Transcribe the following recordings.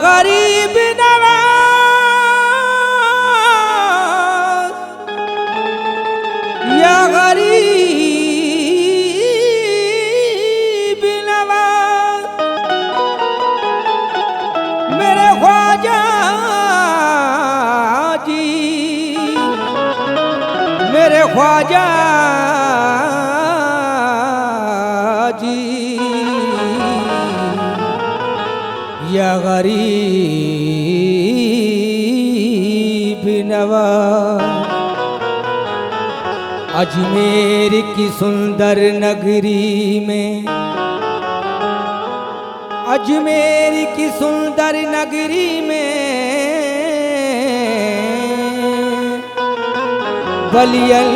गरीब नवाज, या गरीब नवाज, मेरे ख्वाजा जी, मेरे ख्वाजा जी, या गरीब नवाज। अजमेर की सुंदर नगरी में, अजमेर की सुंदर नगरी में बलियन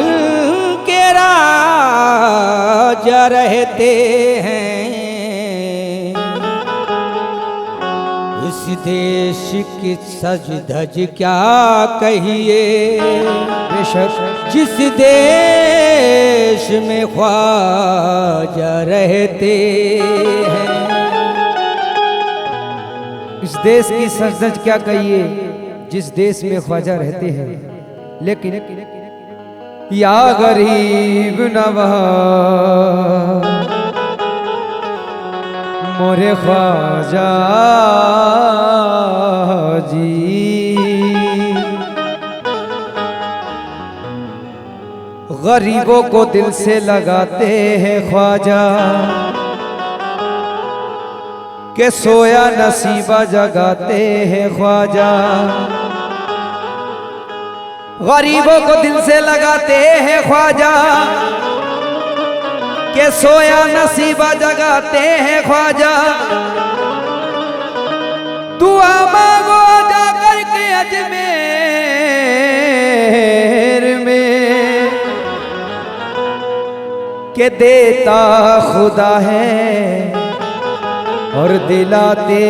के राजा रहते हैं। इस देश की सज धज क्या कहिए, बेशक जिस देश में ख्वाजा रहते हैं। इस देश की सज धज क्या कहिए, जिस देश में ख्वाजा रहते हैं। लेकिन या गरीब नवाज मोरे ख्वाजा जी, गरीबों को दिल से लगाते हैं ख्वाजा, के सोया नसीबा जगाते हैं ख्वाजा। गरीबों को दिल से लगाते हैं ख्वाजा, के सोया नसीबा जगाते हैं ख्वाजा। दुआ मांगो जाकर के अजमेर में, के देता खुदा है और दिलाते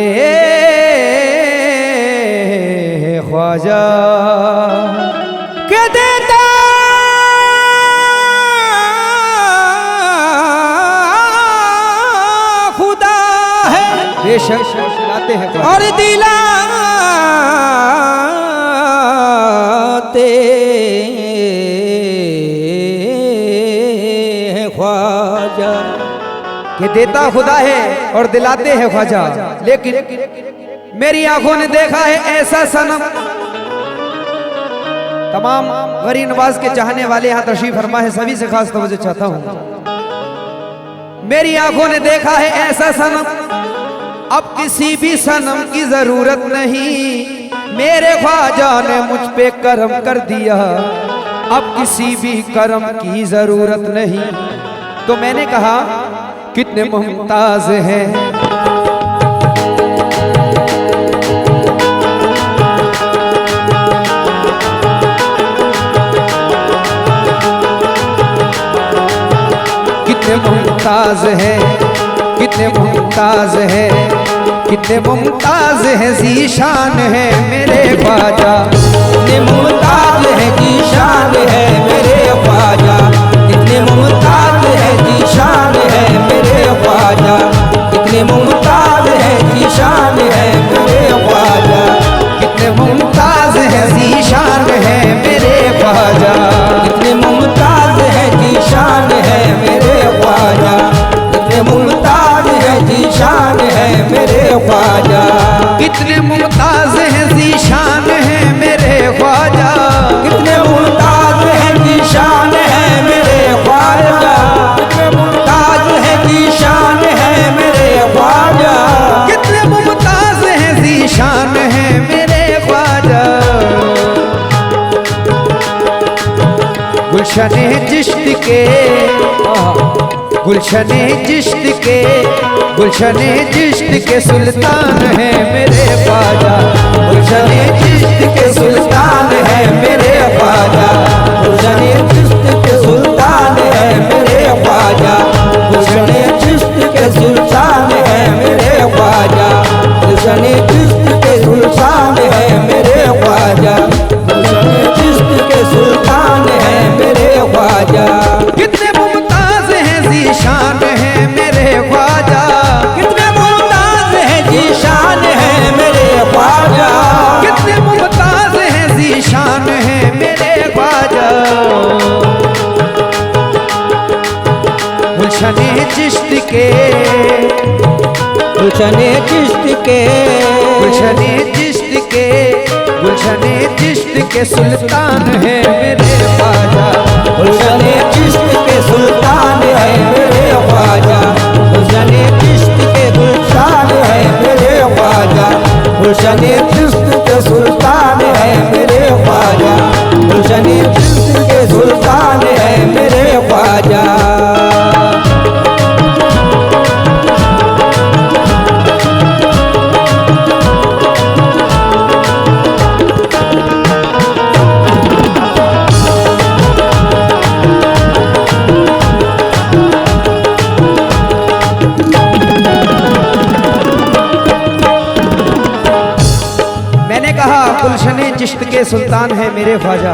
हैं ख्वाजा। के देता खुदा है, बेशक दिलाते हैं और दिलाते हैं ख्वाजा। कि देता खुदा है और दिलाते हैं ख्वाजा। लेकिन मेरी आंखों ने देखा है ऐसा सनम। तमाम गरीब नवाज के चाहने वाले यहाँ तशरीफ फरमा है, सभी से खास तवज्जो चाहता हूँ। मेरी आंखों ने देखा है ऐसा सनम, अब किसी भी सनम की जरूरत नहीं। मेरे ख्वाजा ने मुझ पे करम कर दिया, अब किसी भी करम की जरूरत नहीं। तो मैंने कहा कितने मुमताज हैं, कितने मुमताज हैं, कितने मुमताज हैं, कितने मुमताज हैं, ज़ीशान है मेरे ख्वाजा। कितने मुमताज है जीशान है मेरे ख्वाजा, कितने मुमताज है जीशान है मेरे ख्वाजा, कितने मुमताज है जीशान है मेरे ख्वाजा, कितने मुमताज हैं, ज़ीशान है मेरे ख्वाजा। कितने मुमताज है जीशान है मेरे ख्वाजा, कितने मुमताज है जीशान है मेरे ख्वाजा, कितने मुमताज हैं, ज़ीशान है मेरे ख्वाजा। कितने मुमताज है जीशान है मेरे ख्वाजा, कितने मुमताज है जीशान है मेरे ख्वाजा, कितने मुमताज हैं, ज़ीशान है मेरे ख्वाजा। गुलशने जिश्त के, गुलशने जिश्त के, गुलशने जिश्त के सुल्तान है मेरे ख्वाजा। गुलशने जिश्त के सुल्तान है मेरे ख्वाजा, गुलशने जिश्त के सुल्तान है मेरे ख्वाजा, गुलशने जिश्त के सुल्तान है मेरे ख्वाजा, गुलशने जिश्त के सुल्तान है मेरे ख्वाजा, गुलशने जिश्त के सुल्तान है मेरे ख्वाजा। कितने मुमताज हैं, ज़ीशान है मेरे ख्वाजा। कितने मुमताज है जीशान है मेरे गुलशने चिश्त के, गुलशने चिश्त के, गुलशने चिश्त के, गुलशने चिश्त के सुल्तान है मेरे ख्वाजा। गुलशने चिश्त के सुल्तान है मेरे ख्वाजा, गुलशने चिश्त के गुलशान है मेरे ख्वाजा, गुलशने चिश्त के सुल्तान है मेरे ख्वाजा, गुलशने चिश्त के सुल्तान है मेरे ख्वाजा। गुलशने चिश्त के सुल्तान है मेरे ख्वाजा,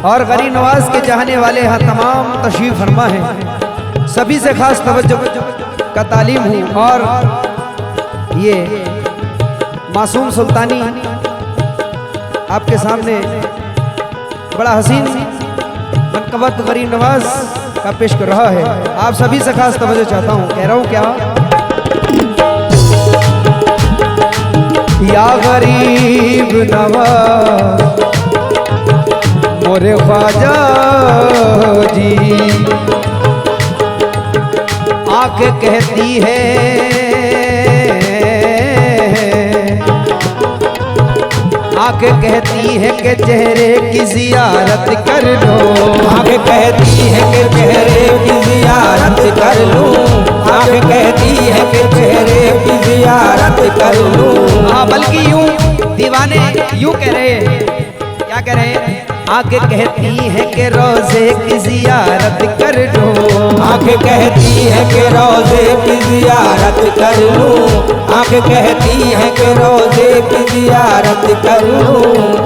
और गरीब नवाज के चाहने वाले यहाँ तमाम तशरीफ फरमा है। सभी से खास तवज्जो का तालीम हूँ, और ये मासूम सुल्तानी आपके सामने बड़ा हसीन मनकबत गरीब नवाज का पेश कर रहा है। आप सभी से खास तवज्जो चाहता हूँ, कह रहा हूँ क्या, या गरीब नवाज मोरे ख्वाजा जी, आँख कहती है, आँख कहती है कि चेहरे की जियारत कर लो, आँख कहती है कि चेहरे की जियारत कर लूं, आँख कहती है कि चेहरे की जियारत कर लूं। हाँ, बल्कि यूं दीवाने यूं कह रहे हैं, क्या कह रहे हैं, आँख कहती है कि रोजे की जियारत कर लो, आँख कहती है कि रोजे की जियारत कर लूं, आँख कहती है कि रोजे की जियारत कर लूं,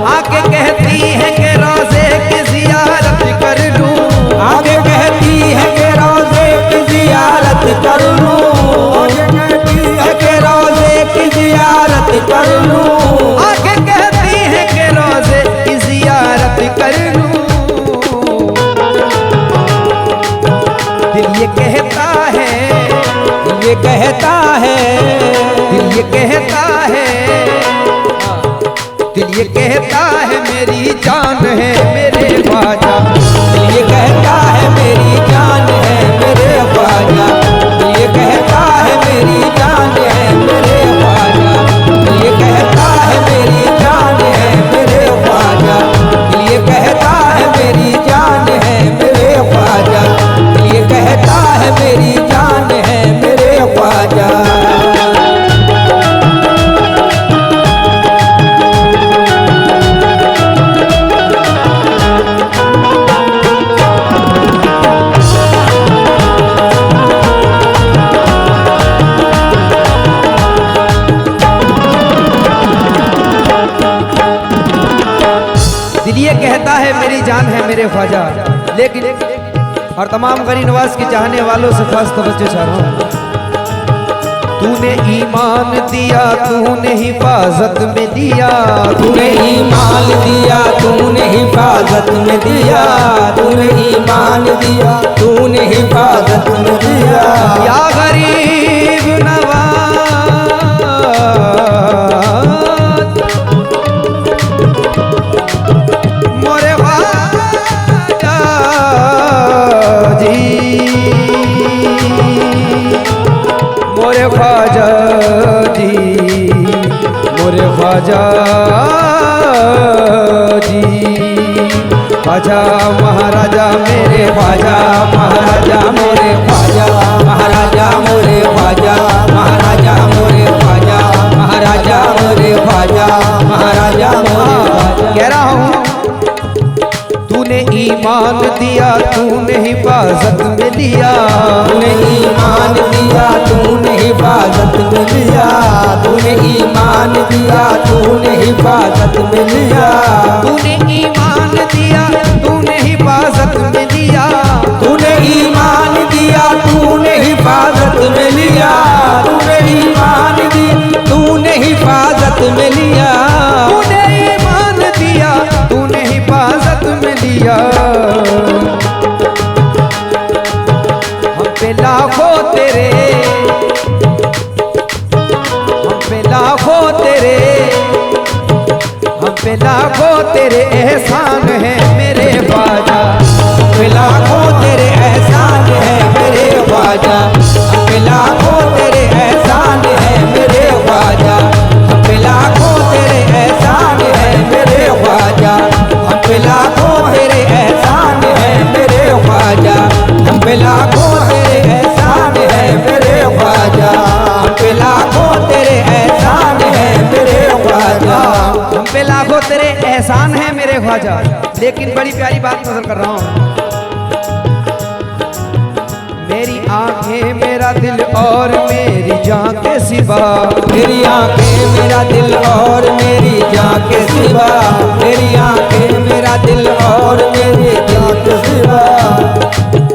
आँख कहती है कि रोजे की जियारत कर लूं, आँख कहती है कि रोजे की जियारत कर लूं, आँख कहती है कि रोजे की जियारत कर लूं, आँख कहती है कि रोजे की जियारत कर लूं। दिल ये कहता है, ये कहता है, दिल ये कहता है, दिल ये कहता है मेरी जान है मेरे ख्वाजा, दिल ये कहता है मेरी जान है मेरे ख्वाजा, दिल ये कहता है मेरी जान है मेरे ख्वाजा, दिल ये कहता है मेरी जान है मेरे ख्वाजा, दिल ये कहता है मेरी जान है मेरे ख्वाजा, दिल ये कहता है मेरी जान है मेरे ख्वाजा। दिल ये कहता है मेरी जान है मेरे ख्वाजा, लेकिन और तमाम गरीब नवाज के चाहने वालों से खास तवज्जो चाह रहा हूँ, तूने ईमान दिया, तूने हिफाजत में दिया, तूने ईमान दिया, तूने हिफाजत में दिया, तूने ईमान दिया, तूने हिफाजत में दिया। या गरीब नवाज मोरे ख्वाजा जी, मोरे ख्वाजा जी, मोरे ख्वाजा जी, ख्वाजा महाराजा मेरे ख्वाजा महाराजा मोरे ख्वाजा, महाराजा मोरे ख्वाजा, महाराजा मोरे ख्वाजा, महाराजा मोरे ख्वाजा, महाराजा मोरे ख्वाजा। कह रहा हूँ, तूने ईमान दिया, तूने हिफाजत में लिया, तूने ईमान दिया, तूने हिफाजत में लिया, तूने ईमान दिया, तूने हिफाजत में लिया, तूने ईमान दिया, तूने हिफाजत में लिया, तूने ईमान दिया, तूने हिफाजत में लिया, तूने ईमान दिया, तूने हिफाजत में लिया, तूने ईमान दिया, तूने हिफाजत में लिया। पे लाखों तेरे एहसान है मेरे ख्वाजा, हम पे लाखों तेरे एहसान है मेरे ख्वाजा, हम पे लाखों तेरे एहसान है मेरे ख्वाजा, हम पे लाखों तेरे एहसान है मेरे ख्वाजा, हम पे लाखों तेरे एहसान है मेरे ख्वाजा, हम पे लाखों तेरे एहसान है मेरे ख्वाजा, हम पे लाखों तेरे एहसान है मेरे ख्वाजा। हम पे लाखों तेरे एहसान है मेरे ख्वाजा। लेकिन बड़ी प्यारी बात नजर कर रहा हूँ, मेरी आंखें मेरा दिल और मेरी जान के सिवा, मेरी आंखें मेरा दिल और मेरी जान के सिवा, मेरी आंखें मेरा दिल और मेरी जान के सिवा।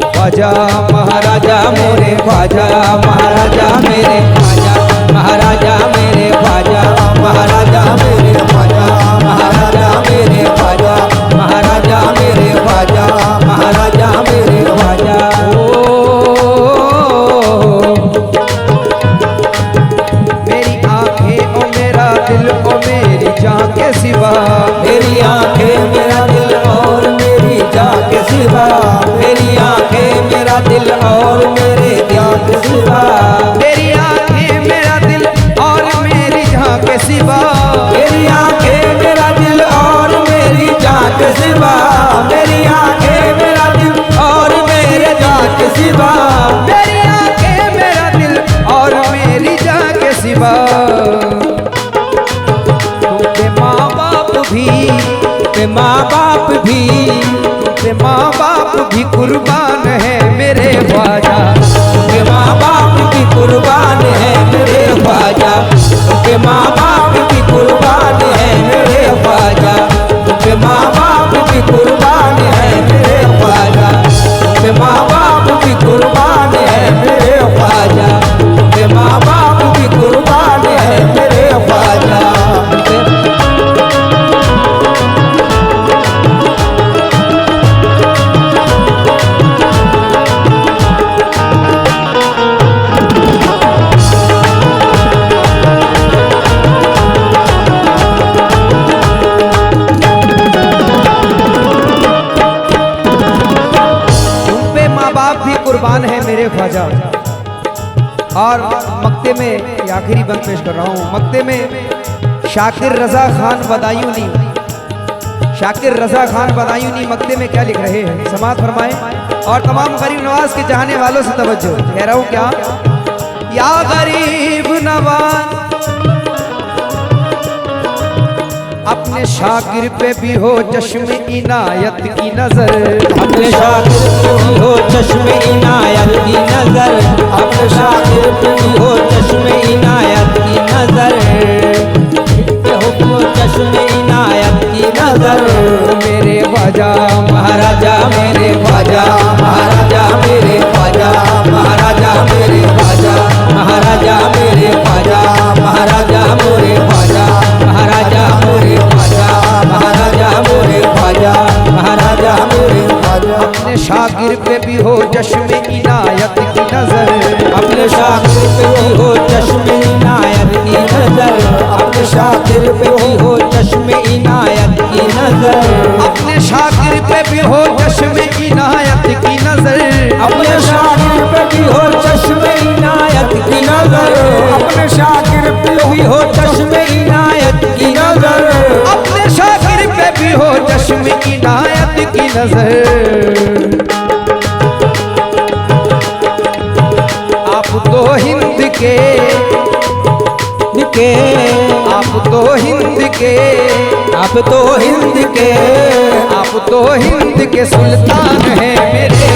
ख्वाजा महाराजा मोरे ख्वाजा, महाराजा मेरे ख्वाजा, महाराजा मेरे ख्वाजा, महाराजा मेरे ख्वाजा, महाराजा मेरे ख्वाजा, महाराजा मेरे ख्वाजा, महाराजा मेरे ख्वाजा। मेरी आंखें और मेरा दिल और मेरी जान के सिवा, मेरी आंखें मेरा दिल और मेरी जान के सिवा, मेरी आंखें मेरा दिल और मेरे जान के सिवा, मेरी आंखें मेरा दिल और मेरी जान के सिवा, मेरी आंखें मेरा दिल और मेरी जान के सिवा, मेरी आंखें मेरा दिल और मेरे जान के सिवा, मेरी आंखें मेरा दिल और मेरी जान के सिवा। तुमसे माँ बाप भी, ते माँ बाप भी, तुमसे माँ बाप भी कुर्बान है मेरे ख्वाजा, के माँ बाप भी कुर्बान है मेरे ख्वाजा, के माँ बाप भी कुर्बान है मेरे ख्वाजा, के माँ बाप भी कुर्बान है मेरे ख्वाजा, के माँ बाप भी कुर्बान है मेरे ख्वाजा, के माँ बाप भी कुर्बान है मेरे ख्वाजा। कुर्बान है मेरे ख्वाजा। और मक्ते में ये आखिरी बंद पेश कर रहा हूँ। मक्ते में शाकिर रजा खान बदायूनी, शाकिर रजा खान बदायूनी मक्ते में क्या लिख रहे हैं, समाअत फरमाएं। और तमाम गरीब नवाज के चाहने वालों से तवज्जो, कह रहा हूँ क्या, या गरीब नवाज अपने शाकिर पे भी हो चश्मे इनायत की नजर, अपने शाकिर पे भी हो चश्मे इनायत की नजर, अपने शाकिर पे भी हो चश्मे इनायत की नजर, हो चश्मे इनायत की नजर। मेरे ख्वाजा महाराजा मेरे ख्वाजा, महाराजा मेरे ख्वाजा, महाराजा मेरे ख्वाजा, महाराजा मेरे ख्वाजा, महाराजा मेरे ख्वाजा, महाराजा मेरे ख्वाजा, महाराजा मेरे ख्वाजा, महाराजा मेरे ख्वाजा। अपने शाकिर पे भी हो चश्मे इनायत की नजर, अपने शाकिर पे भी हो चश्मे इनायत की नजर, अपने शाकिर पे भी हो चश्मे इनायत की नजर, अपने शाकिर पे भी हो चश्मे इनायत की नजर, अपने शाकिर पे भी हो चश्मे इनायत की नजर, अपने शाकिर पे भी हो चश्मे इनायत की नजर, अपने शाकिर पे भी हो चश्मे इनायत की नजर। आप तो हिंद के, आप तो हिंद के, आप तो हिंद के, आप तो हिंद के सुल्तान हैं मेरे